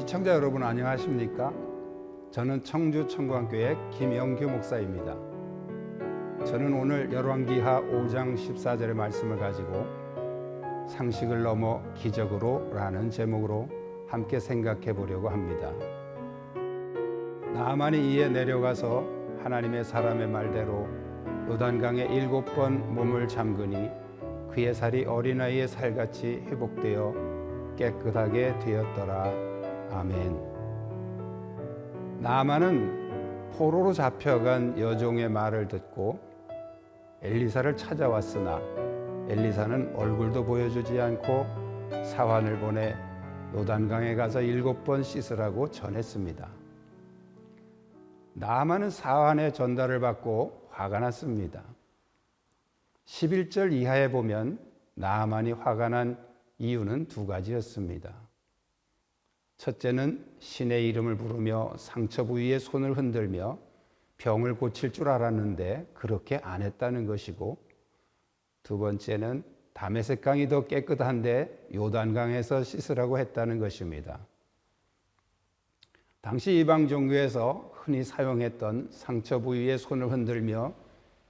시청자 여러분 안녕하십니까? 저는 청주 청광교회 김영규 목사입니다. 저는 오늘 열왕기하 5장 14절의 말씀을 가지고 상식을 넘어 기적으로 라는 제목으로 함께 생각해 보려고 합니다. 나아만이 이에 내려가서 하나님의 사람의 말대로 요단강에 7번 몸을 잠그니 그의 살이 어린아이의 살같이 회복되어 깨끗하게 되었더라. 아멘. 나아만은 포로로 잡혀간 여종의 말을 듣고 엘리사를 찾아왔으나 엘리사는 얼굴도 보여주지 않고 사환을 보내 요단강에 가서 7번 씻으라고 전했습니다. 나아만은 사환의 전달을 받고 화가 났습니다. 11절 이하에 보면 나아만이 화가 난 이유는 두 가지였습니다. 첫째는 신의 이름을 부르며 상처 부위에 손을 흔들며 병을 고칠 줄 알았는데 그렇게 안 했다는 것이고, 두 번째는 다메섹 강이 더 깨끗한데 요단강에서 씻으라고 했다는 것입니다. 당시 이방 종교에서 흔히 사용했던 상처 부위에 손을 흔들며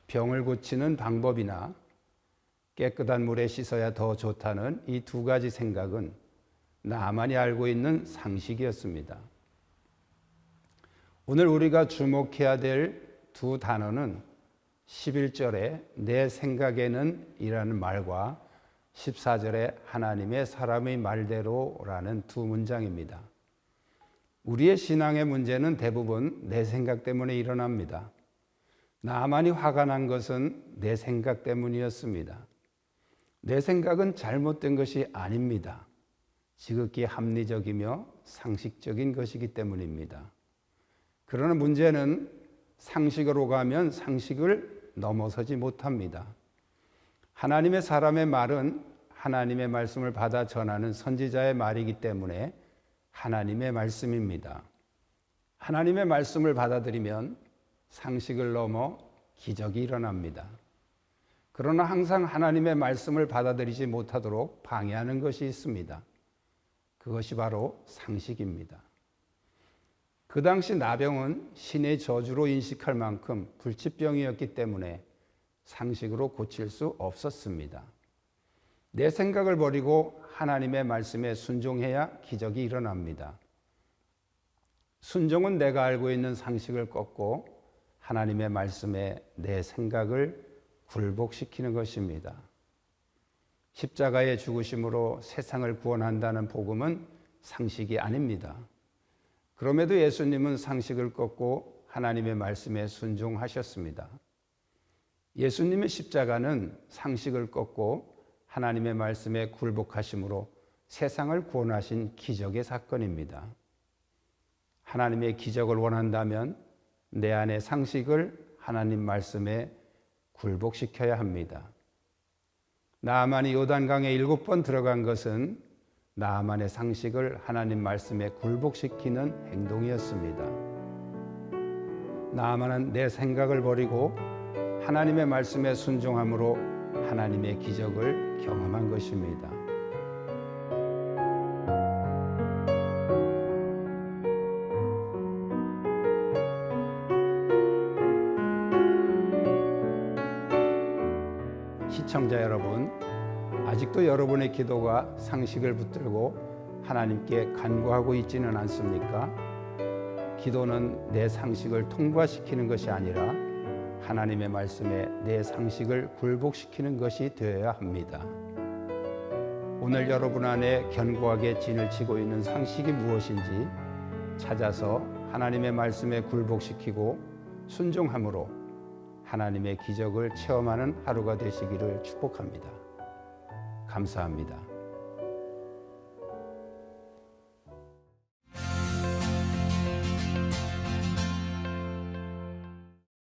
병을 고치는 방법이나 깨끗한 물에 씻어야 더 좋다는 이 두 가지 생각은 나만이 알고 있는 상식이었습니다. 오늘 우리가 주목해야 될 두 단어는 11절에 내 생각에는 이라는 말과 14절에 하나님의 사람의 말대로라는 두 문장입니다. 우리의 신앙의 문제는 대부분 내 생각 때문에 일어납니다. 나만이 화가 난 것은 내 생각 때문이었습니다. 내 생각은 잘못된 것이 아닙니다. 지극히 합리적이며 상식적인 것이기 때문입니다. 그러나 문제는 상식으로 가면 상식을 넘어서지 못합니다. 하나님의 사람의 말은 하나님의 말씀을 받아 전하는 선지자의 말이기 때문에 하나님의 말씀입니다. 하나님의 말씀을 받아들이면 상식을 넘어 기적이 일어납니다. 그러나 항상 하나님의 말씀을 받아들이지 못하도록 방해하는 것이 있습니다. 그것이 바로 상식입니다. 그 당시 나병은 신의 저주로 인식할 만큼 불치병이었기 때문에 상식으로 고칠 수 없었습니다. 내 생각을 버리고 하나님의 말씀에 순종해야 기적이 일어납니다. 순종은 내가 알고 있는 상식을 꺾고 하나님의 말씀에 내 생각을 굴복시키는 것입니다. 십자가의 죽으심으로 세상을 구원한다는 복음은 상식이 아닙니다. 그럼에도 예수님은 상식을 꺾고 하나님의 말씀에 순종하셨습니다. 예수님의 십자가는 상식을 꺾고 하나님의 말씀에 굴복하심으로 세상을 구원하신 기적의 사건입니다. 하나님의 기적을 원한다면 내 안의 상식을 하나님 말씀에 굴복시켜야 합니다. 나아만이 요단강에 7번 들어간 것은 나아만의 상식을 하나님 말씀에 굴복시키는 행동이었습니다. 나아만은 내 생각을 버리고 하나님의 말씀에 순종함으로 하나님의 기적을 경험한 것입니다. 시청자 여러분, 아직도 여러분의 기도가 상식을 붙들고 하나님께 간구하고 있지는 않습니까? 기도는 내 상식을 통과시키는 것이 아니라 하나님의 말씀에 내 상식을 굴복시키는 것이 되어야 합니다. 오늘 여러분 안에 견고하게 진을 치고 있는 상식이 무엇인지 찾아서 하나님의 말씀에 굴복시키고 순종함으로 하나님의 기적을 체험하는 하루가 되시기를 축복합니다. 감사합니다.